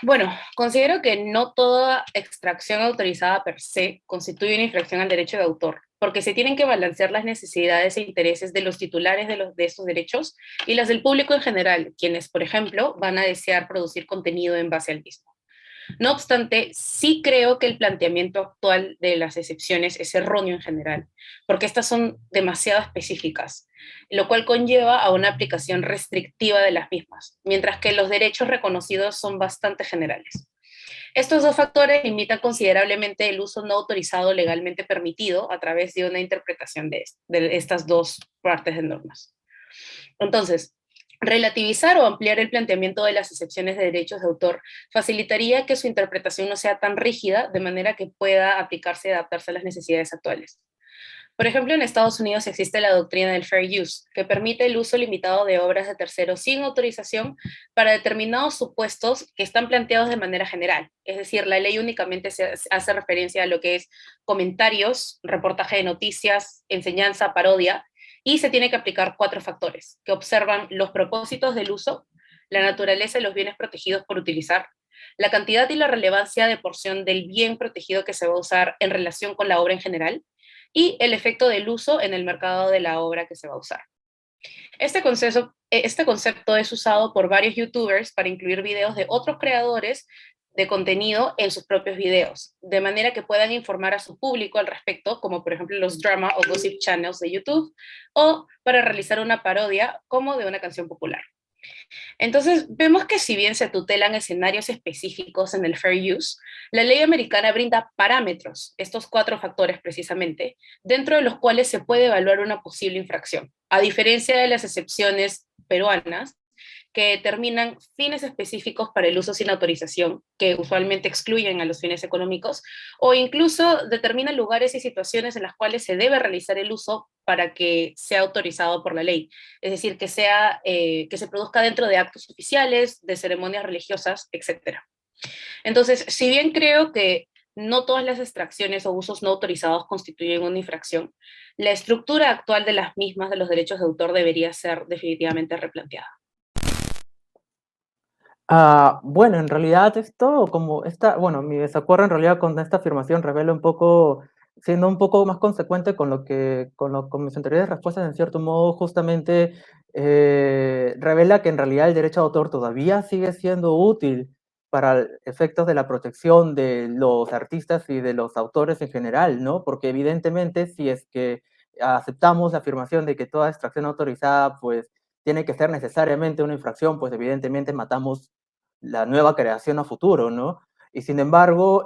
Bueno, considero que no toda extracción autorizada per se constituye una infracción al derecho de autor, porque se tienen que balancear las necesidades e intereses de los titulares de estos derechos y las del público en general, quienes, por ejemplo, van a desear producir contenido en base al mismo. No obstante, sí creo que el planteamiento actual de las excepciones es erróneo en general, porque estas son demasiado específicas, lo cual conlleva a una aplicación restrictiva de las mismas, mientras que los derechos reconocidos son bastante generales. Estos dos factores limitan considerablemente el uso no autorizado legalmente permitido a través de una interpretación de estas dos partes de normas. Entonces, relativizar o ampliar el planteamiento de las excepciones de derechos de autor facilitaría que su interpretación no sea tan rígida, de manera que pueda aplicarse y adaptarse a las necesidades actuales. Por ejemplo, en Estados Unidos existe la doctrina del fair use, que permite el uso limitado de obras de terceros sin autorización para determinados supuestos que están planteados de manera general. Es decir, la ley únicamente hace referencia a lo que es comentarios, reportaje de noticias, enseñanza, parodia, y se tiene que aplicar 4 factores, que observan los propósitos del uso, la naturaleza y los bienes protegidos por utilizar, la cantidad y la relevancia de porción del bien protegido que se va a usar en relación con la obra en general, y el efecto del uso en el mercado de la obra que se va a usar. Este concepto es usado por varios youtubers para incluir videos de otros creadores de contenido en sus propios videos, de manera que puedan informar a su público al respecto, como por ejemplo los drama o gossip channels de YouTube, o para realizar una parodia como de una canción popular. Entonces, vemos que si bien se tutelan escenarios específicos en el fair use, la ley americana brinda parámetros, estos 4 factores precisamente, dentro de los cuales se puede evaluar una posible infracción, a diferencia de las excepciones peruanas, que determinan fines específicos para el uso sin autorización, que usualmente excluyen a los fines económicos, o incluso determinan lugares y situaciones en las cuales se debe realizar el uso para que sea autorizado por la ley. Es decir, que se produzca dentro de actos oficiales, de ceremonias religiosas, etc. Entonces, si bien creo que no todas las extracciones o usos no autorizados constituyen una infracción, la estructura actual de las mismas de los derechos de autor debería ser definitivamente replanteada.
Bueno, en realidad esto, como esta, bueno, mi desacuerdo en realidad con esta afirmación revela un poco, siendo un poco más consecuente con con mis anteriores respuestas, en cierto modo, justamente revela que en realidad el derecho de autor todavía sigue siendo útil para efectos de la protección de los artistas y de los autores en general, ¿no? Porque evidentemente si es que aceptamos la afirmación de que toda extracción autorizada, pues, tiene que ser necesariamente una infracción, pues evidentemente matamos la nueva creación a futuro, ¿no? Y sin embargo,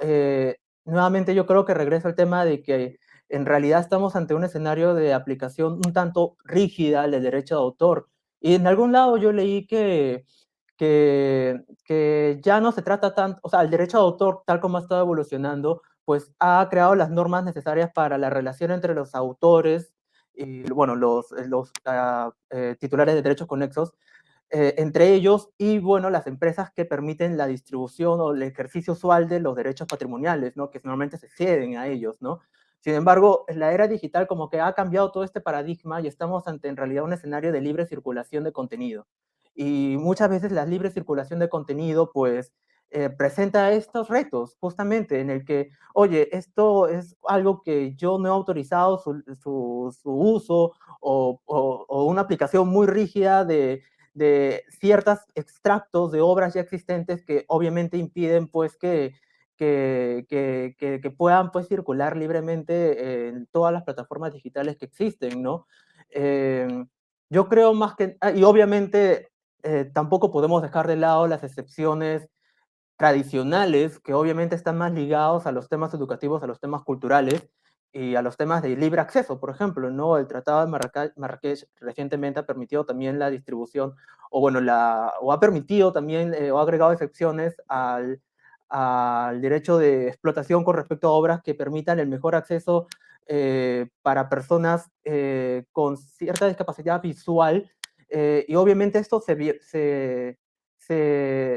nuevamente yo creo que regreso al tema de que en realidad estamos ante un escenario de aplicación un tanto rígida del derecho de autor. Y en algún lado yo leí que ya no se trata tanto, o sea, el derecho de autor, tal como ha estado evolucionando, pues ha creado las normas necesarias para la relación entre los autores y, bueno, los titulares de derechos conexos, entre ellos y, bueno, las empresas que permiten la distribución o el ejercicio usual de los derechos patrimoniales, ¿no? Que normalmente se ceden a ellos, ¿no? Sin embargo, la era digital como que ha cambiado todo este paradigma y estamos ante en realidad un escenario de libre circulación de contenido. Y muchas veces la libre circulación de contenido, pues, presenta estos retos, justamente, en el que, oye, esto es algo que yo no he autorizado su uso o una aplicación muy rígida de ciertos extractos de obras ya existentes que obviamente impiden pues que puedan pues circular libremente en todas las plataformas digitales que existen, ¿no? Yo creo más que, y obviamente tampoco podemos dejar de lado las excepciones tradicionales, que obviamente están más ligados a los temas educativos, a los temas culturales y a los temas de libre acceso. Por ejemplo, ¿no? El Tratado de Marrakech recientemente ha permitido también la distribución, o bueno, o ha permitido también, o ha agregado excepciones al derecho de explotación con respecto a obras que permitan el mejor acceso para personas con cierta discapacidad visual, y obviamente esto se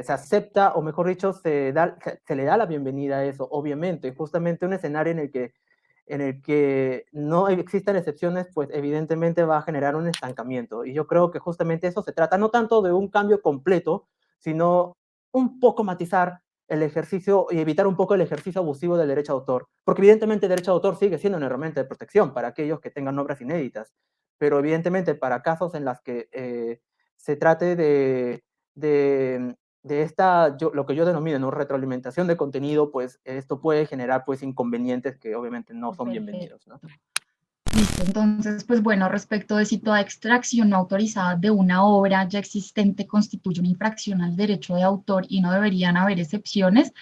acepta, o mejor dicho, se le da la bienvenida a eso, obviamente. Justamente un escenario en el que no existan excepciones, pues evidentemente va a generar un estancamiento. Y yo creo que justamente eso se trata, no tanto de un cambio completo, sino un poco matizar el ejercicio y evitar un poco el ejercicio abusivo del derecho de autor. Porque evidentemente el derecho de autor sigue siendo una herramienta de protección para aquellos que tengan obras inéditas, pero evidentemente para casos en los que se trate de lo que yo denomino, ¿no?, retroalimentación de contenido, pues esto puede generar pues inconvenientes que obviamente no son bienvenidos, ¿no?
Listo, entonces, pues bueno, respecto de si toda extracción no autorizada de una obra ya existente constituye una infracción al derecho de autor y no deberían haber excepciones,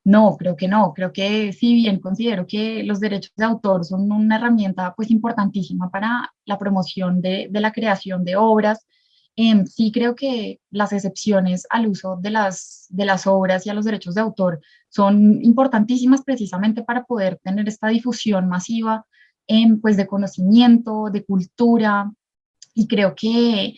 no, creo que no. Creo que si bien considero que los derechos de autor son una herramienta pues importantísima para la promoción de la creación de obras, sí creo que las excepciones al uso de las obras y a los derechos de autor son importantísimas precisamente para poder tener esta difusión masiva pues de conocimiento, de cultura, y creo que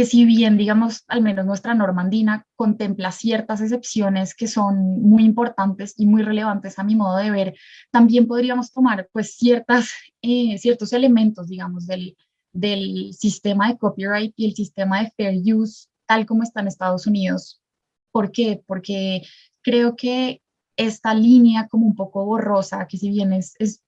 si bien, digamos, al menos nuestra norma andina contempla ciertas excepciones que son muy importantes y muy relevantes a mi modo de ver, también podríamos tomar pues ciertos elementos, digamos, del sistema de copyright y el sistema de fair use, tal como está en Estados Unidos. ¿Por qué? Porque creo que esta línea como un poco borrosa, que si bien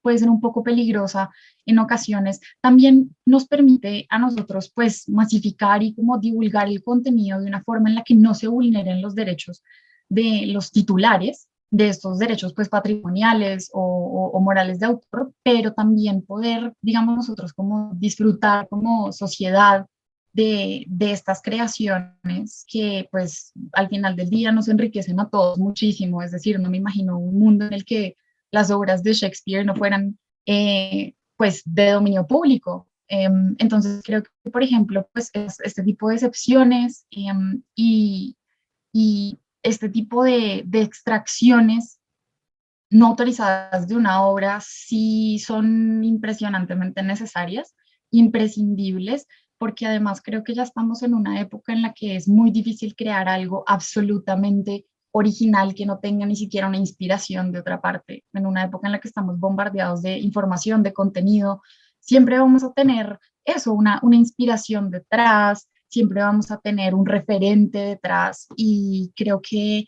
puede ser un poco peligrosa en ocasiones, también nos permite a nosotros pues masificar y como divulgar el contenido de una forma en la que no se vulneren los derechos de los titulares de estos derechos pues patrimoniales o morales de autor, pero también poder, digamos, nosotros como disfrutar como sociedad de estas creaciones que pues al final del día nos enriquecen a todos muchísimo. Es decir, no me imagino un mundo en el que las obras de Shakespeare no fueran pues de dominio público. Entonces creo que, por ejemplo, pues este tipo de excepciones y este tipo de extracciones no autorizadas de una obra sí son impresionantemente necesarias, imprescindibles, porque además creo que ya estamos en una época en la que es muy difícil crear algo absolutamente original que no tenga ni siquiera una inspiración de otra parte. En una época en la que estamos bombardeados de información, de contenido, siempre vamos a tener eso, una inspiración detrás, siempre vamos a tener un referente detrás, y creo que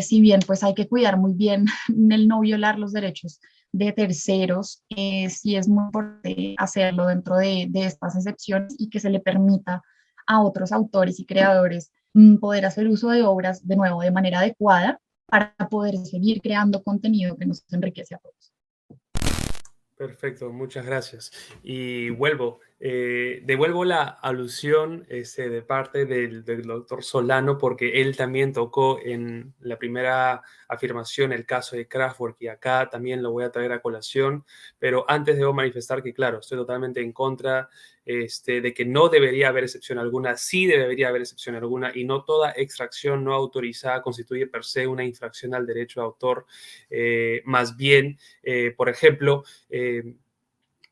si bien pues hay que cuidar muy bien el no violar los derechos de terceros, sí es muy importante hacerlo dentro de estas excepciones y que se le permita a otros autores y creadores poder hacer uso de obras de nuevo de manera adecuada para poder seguir creando contenido que nos enriquece a todos.
Perfecto, muchas gracias. Y devuelvo la alusión de parte del doctor Solano, porque él también tocó en la primera afirmación el caso de Kraftwerk, y acá también lo voy a traer a colación, pero antes debo manifestar que, claro, estoy totalmente en contra de que no debería haber excepción alguna. Sí debería haber excepción alguna, y no toda extracción no autorizada constituye per se una infracción al derecho de autor. Más bien, por ejemplo,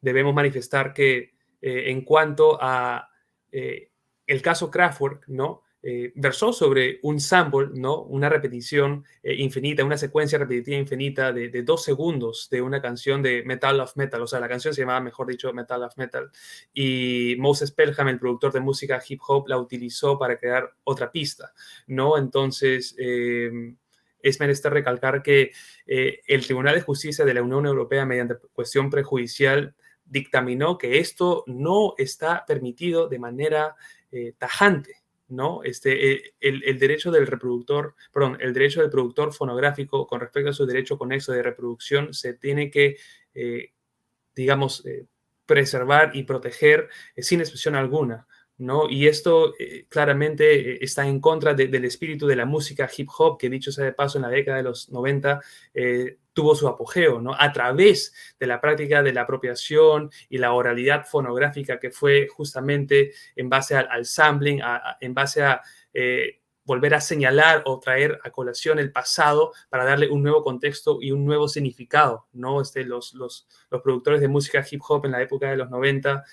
debemos manifestar que en cuanto a el caso Kraftwerk, ¿no? Versó sobre un sample, ¿no? Una repetición infinita, una secuencia repetitiva infinita de 2 segundos de una canción de Metal of Metal. O sea, la canción se llamaba, mejor dicho, Metal of Metal. Y Moses Pelham, el productor de música hip hop, la utilizó para crear otra pista, ¿no? Entonces, es menester recalcar que el Tribunal de Justicia de la Unión Europea, mediante cuestión prejudicial, dictaminó que esto no está permitido de manera tajante, ¿no? El derecho del reproductor, perdón, el derecho del productor fonográfico con respecto a su derecho conexo de reproducción se tiene que, digamos, preservar y proteger sin excepción alguna, ¿no? Y esto claramente está en contra del espíritu de la música hip hop, que dicho sea de paso, en la década de los 90 tuvo su apogeo, ¿no? A través de la práctica de la apropiación y la oralidad fonográfica, que fue justamente en base al sampling, en base a volver a señalar o traer a colación el pasado para darle un nuevo contexto y un nuevo significado, ¿no? Los productores de música hip hop en la época de los 90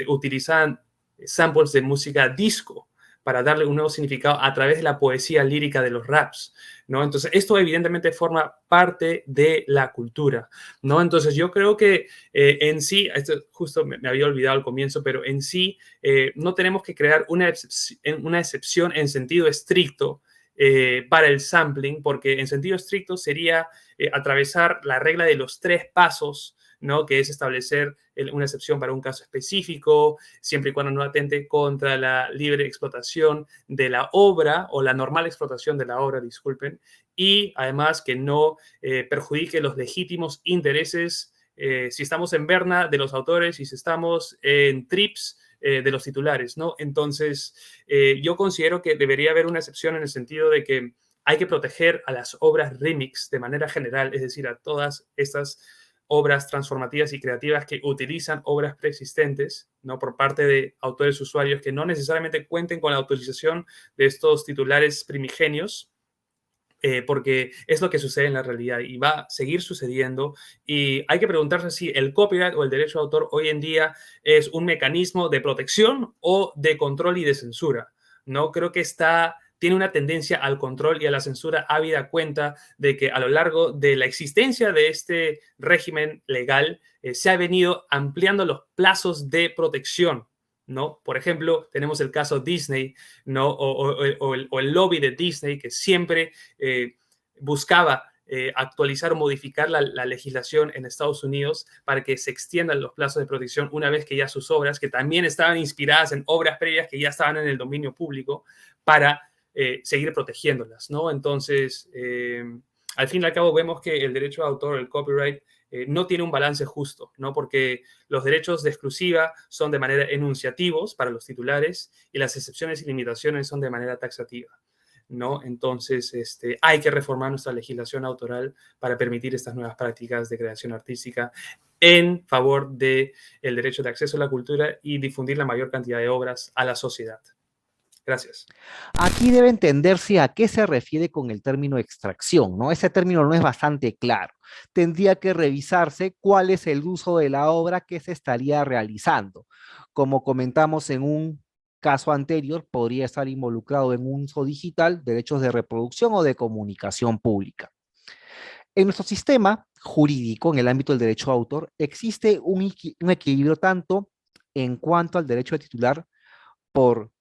utilizaban samples de música disco para darle un nuevo significado a través de la poesía lírica de los raps, ¿no? Entonces, esto evidentemente forma parte de la cultura, ¿no? Entonces, yo creo que en sí, esto justo me había olvidado al comienzo, pero en sí no tenemos que crear una excepción en sentido estricto para el sampling, porque en sentido estricto sería atravesar la regla de los 3 pasos, ¿no? Que es establecer una excepción para un caso específico, siempre y cuando no atente contra la libre explotación de la obra o la normal explotación de la obra, disculpen, y además que no perjudique los legítimos intereses, si estamos en Berna, de los autores y si estamos en TRIPS, de los titulares, ¿no? Entonces, yo considero que debería haber una excepción en el sentido de que hay que proteger a las obras remix de manera general, es decir, a todas estas obras transformativas y creativas que utilizan obras preexistentes, ¿no? Por parte de autores usuarios que no necesariamente cuenten con la autorización de estos titulares primigenios, porque es lo que sucede en la realidad y va a seguir sucediendo. Y hay que preguntarse si el copyright o el derecho de autor hoy en día es un mecanismo de protección o de control y de censura, ¿no? Creo que tiene una tendencia al control y a la censura, habida cuenta de que a lo largo de la existencia de este régimen legal se ha venido ampliando los plazos de protección, ¿no? Por ejemplo, tenemos el caso Disney, ¿no? O el lobby de Disney, que siempre buscaba actualizar o modificar la legislación en Estados Unidos para que se extiendan los plazos de protección una vez que ya sus obras, que también estaban inspiradas en obras previas que ya estaban en el dominio público, para seguir protegiéndolas, ¿no? Entonces, al fin y al cabo vemos que el derecho de autor, el copyright, no tiene un balance justo, ¿no? Porque los derechos de exclusiva son de manera enunciativos para los titulares y las excepciones y limitaciones son de manera taxativa, ¿no? Entonces, hay que reformar nuestra legislación autoral para permitir estas nuevas prácticas de creación artística en favor del derecho de acceso a la cultura y difundir la mayor cantidad de obras a la sociedad. Gracias.
Aquí debe entenderse a qué se refiere con el término extracción, ¿no? Ese término no es bastante claro. Tendría que revisarse cuál es el uso de la obra que se estaría realizando. Como comentamos en un caso anterior, podría estar involucrado en un uso digital, derechos de reproducción o de comunicación pública. En nuestro sistema jurídico, en el ámbito del derecho de autor, existe un equilibrio tanto en cuanto al derecho de titular por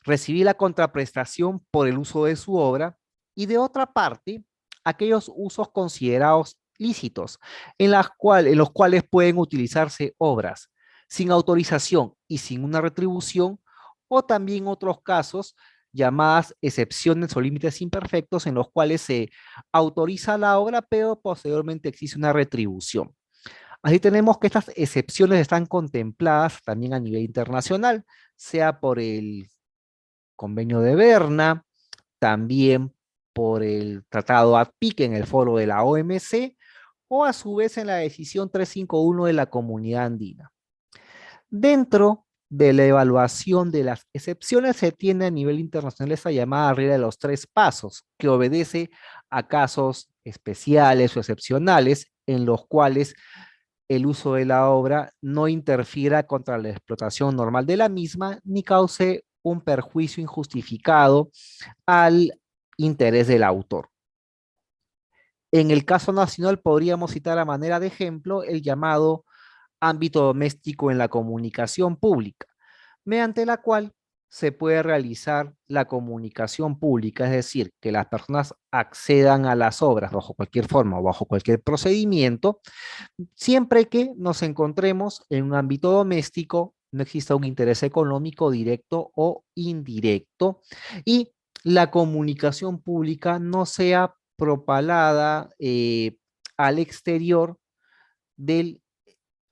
recibir la contraprestación por el uso de su obra y de otra parte, aquellos usos considerados lícitos en los cuales pueden utilizarse obras sin autorización y sin una retribución, o también otros casos llamadas excepciones o límites imperfectos en los cuales se autoriza la obra pero posteriormente existe una retribución. Así tenemos que estas excepciones están contempladas también a nivel internacional, sea por el Convenio de Berna, también por el Tratado ADPIC en el foro de la OMC, o a su vez en la decisión 351 de la Comunidad Andina. Dentro de la evaluación de las excepciones se tiene a nivel internacional esa llamada regla de los 3 pasos, que obedece a casos especiales o excepcionales en los cuales el uso de la obra no interfiera contra la explotación normal de la misma ni cause un perjuicio injustificado al interés del autor. En el caso nacional podríamos citar a manera de ejemplo el llamado ámbito doméstico en la comunicación pública, mediante la cual se puede realizar la comunicación pública, es decir, que las personas accedan a las obras bajo cualquier forma o bajo cualquier procedimiento, siempre que nos encontremos en un ámbito doméstico, no exista un interés económico directo o indirecto y la comunicación pública no sea propalada al exterior del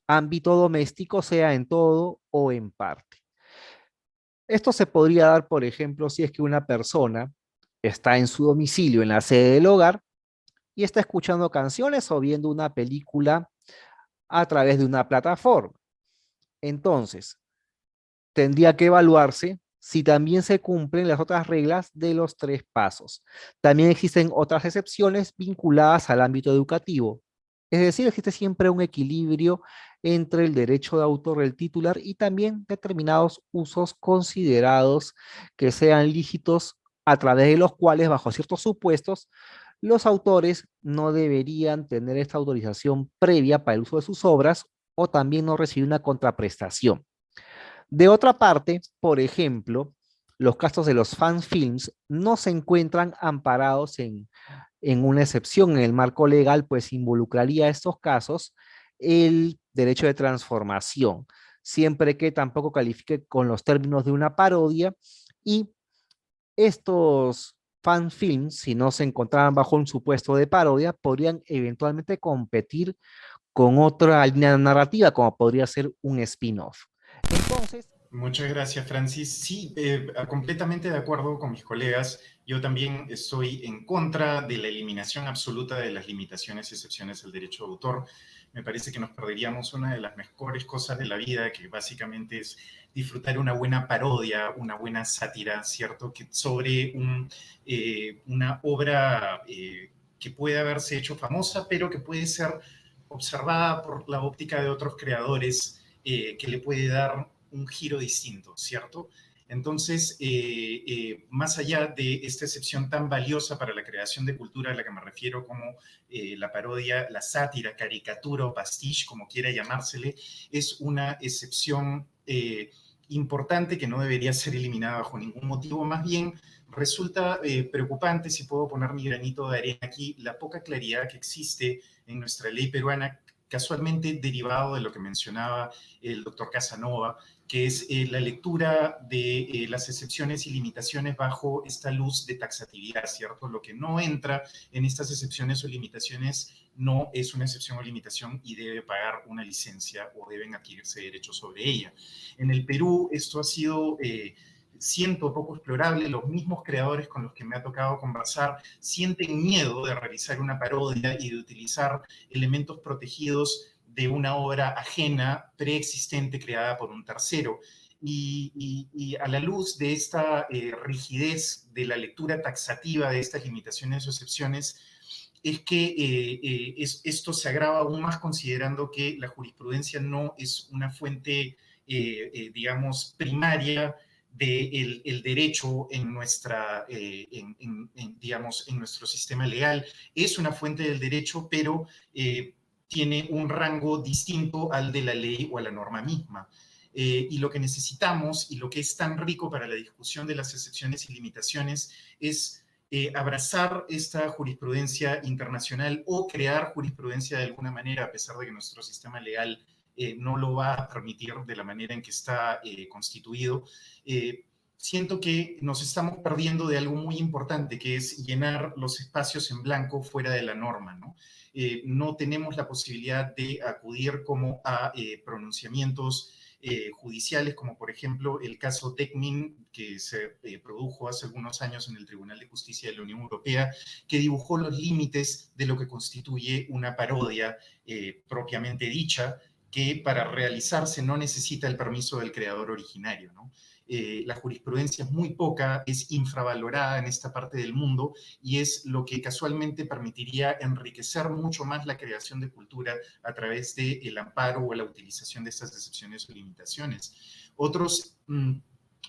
ámbito doméstico, sea en todo o en parte. Esto se podría dar, por ejemplo, si es que una persona está en su domicilio, en la sede del hogar, y está escuchando canciones o viendo una película a través de una plataforma. Entonces, tendría que evaluarse si también se cumplen las otras reglas de los 3 pasos. También existen otras excepciones vinculadas al ámbito educativo. Es decir, existe siempre un equilibrio entre el derecho de autor del titular y también determinados usos considerados que sean lícitos a través de los cuales, bajo ciertos supuestos, los autores no deberían tener esta autorización previa para el uso de sus obras o también no recibir una contraprestación. De otra parte, por ejemplo, los casos de los fan films no se encuentran amparados en una excepción en el marco legal, pues involucraría estos casos el derecho de transformación, siempre que tampoco califique con los términos de una parodia, y estos fan films, si no se encontraban bajo un supuesto de parodia, podrían eventualmente competir con otra línea narrativa, como podría ser un spin-off. Entonces,
muchas gracias, Francis. Sí, completamente de acuerdo con mis colegas. Yo también estoy en contra de la eliminación absoluta de las limitaciones y excepciones al derecho de autor. Me parece que nos perderíamos una de las mejores cosas de la vida, que básicamente es disfrutar una buena parodia, una buena sátira, ¿cierto? Que sobre una obra que puede haberse hecho famosa, pero que puede ser observada por la óptica de otros creadores, que le puede dar un giro distinto, ¿cierto? Entonces, más allá de esta excepción tan valiosa para la creación de cultura a la que me refiero como la parodia, la sátira, caricatura o pastiche, como quiera llamársele, es una excepción importante que no debería ser eliminada bajo ningún motivo. Más bien, resulta preocupante, si puedo poner mi granito de arena aquí, la poca claridad que existe en nuestra ley peruana, casualmente derivado de lo que mencionaba el doctor Casanova, que es la lectura de las excepciones y limitaciones bajo esta luz de taxatividad, ¿cierto? Lo que no entra en estas excepciones o limitaciones no es una excepción o limitación y debe pagar una licencia o deben adquirirse derechos sobre ella. En el Perú esto ha sido siento poco explorable. Los mismos creadores con los que me ha tocado conversar sienten miedo de realizar una parodia y de utilizar elementos protegidos de una obra ajena, preexistente, creada por un tercero. Y a la luz de esta rigidez de la lectura taxativa de estas limitaciones o excepciones, es que esto se agrava aún más considerando que la jurisprudencia no es una fuente, digamos, primaria del el derecho en, nuestra, digamos, en nuestro sistema legal. Es una fuente del derecho, pero tiene un rango distinto al de la ley o a la norma misma. Y lo que necesitamos y lo que es tan rico para la discusión de las excepciones y limitaciones es abrazar esta jurisprudencia internacional o crear jurisprudencia de alguna manera, a pesar de que nuestro sistema legal no lo va a permitir de la manera en que está constituido. Siento que nos estamos perdiendo de algo muy importante, que es llenar los espacios en blanco fuera de la norma, ¿no? No tenemos la posibilidad de acudir como a pronunciamientos judiciales, como por ejemplo el caso Techmin, que se produjo hace algunos años en el Tribunal de Justicia de la Unión Europea, que dibujó los límites de lo que constituye una parodia propiamente dicha, que para realizarse no necesita el permiso del creador originario, ¿no? La jurisprudencia es muy poca, es infravalorada en esta parte del mundo y es lo que casualmente permitiría enriquecer mucho más la creación de cultura a través del amparo o la utilización de estas excepciones o limitaciones. Otros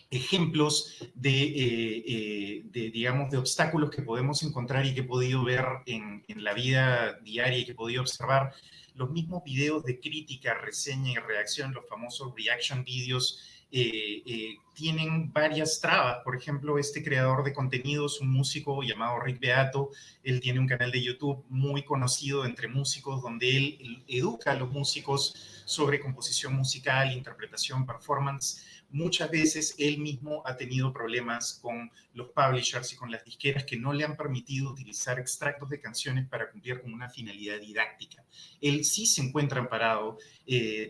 ejemplos digamos, de obstáculos que podemos encontrar y que he podido ver en la vida diaria y que he podido observar, los mismos videos de crítica, reseña y reacción, los famosos reaction videos, tienen varias trabas. Por ejemplo, este creador de contenidos, un músico llamado Rick Beato, él tiene un canal de YouTube muy conocido entre músicos donde él educa a los músicos sobre composición musical, interpretación, performance. muchas veces él mismo ha tenido problemas con los publishers y con las disqueras que no le han permitido utilizar extractos de canciones para cumplir con una finalidad didáctica. Él sí se encuentra amparado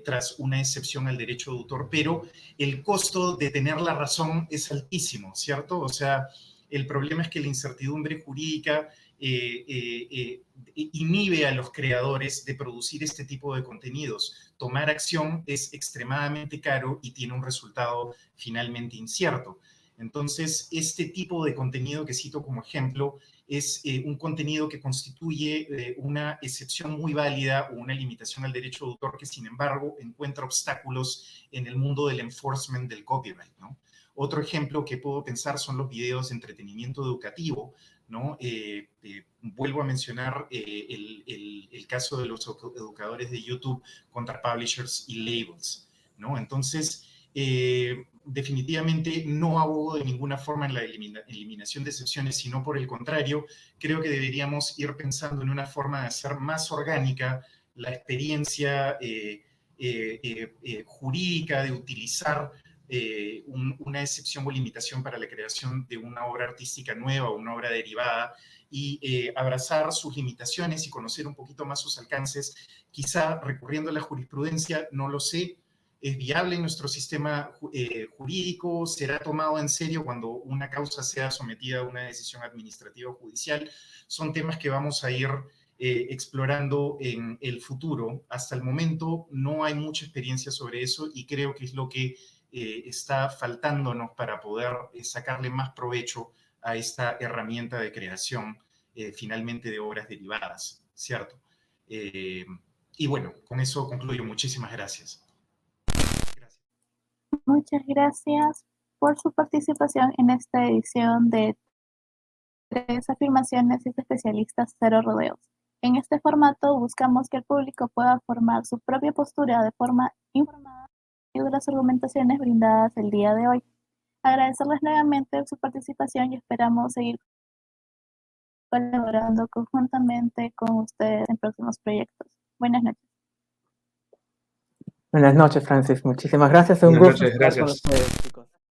tras una excepción al derecho de autor, pero el costo de tener la razón es altísimo, ¿cierto? O sea, el problema es que la incertidumbre jurídica inhibe a los creadores de producir este tipo de contenidos. Tomar acción es extremadamente caro y tiene un resultado finalmente incierto. Entonces, este tipo de contenido que cito como ejemplo es un contenido que constituye una excepción muy válida o una limitación al derecho de autor que, sin embargo, encuentra obstáculos en el mundo del enforcement del copyright, ¿no? Otro ejemplo que puedo pensar son los videos de entretenimiento educativo, ¿no? Vuelvo a mencionar el caso de los educadores de YouTube contra publishers y labels, ¿no? Entonces, definitivamente no abogo de ninguna forma en la eliminación de excepciones, sino por el contrario, creo que deberíamos ir pensando en una forma de hacer más orgánica la experiencia jurídica de utilizar una excepción o limitación para la creación de una obra artística nueva o una obra derivada y abrazar sus limitaciones y conocer un poquito más sus alcances, quizá recurriendo a la jurisprudencia, no lo sé, es viable en nuestro sistema jurídico, será tomado en serio cuando una causa sea sometida a una decisión administrativa o judicial. Son temas que vamos a ir explorando en el futuro. Hasta el momento no hay mucha experiencia sobre eso y creo que es lo que está faltándonos para poder sacarle más provecho a esta herramienta de creación finalmente de obras derivadas, ¿cierto? Y bueno, con eso concluyo. Muchísimas gracias.
Muchas gracias por su participación en esta edición de 3 afirmaciones y especialistas, 0 rodeos. En este formato buscamos que el público pueda formar su propia postura de forma informada y de las argumentaciones brindadas el día de hoy. Agradecerles nuevamente su participación y esperamos seguir colaborando conjuntamente con ustedes en próximos proyectos. Buenas noches.
Buenas noches, Francis. Muchísimas gracias. Un
Buenas
gusto
noches,
estar con
gracias.
ustedes, chicos.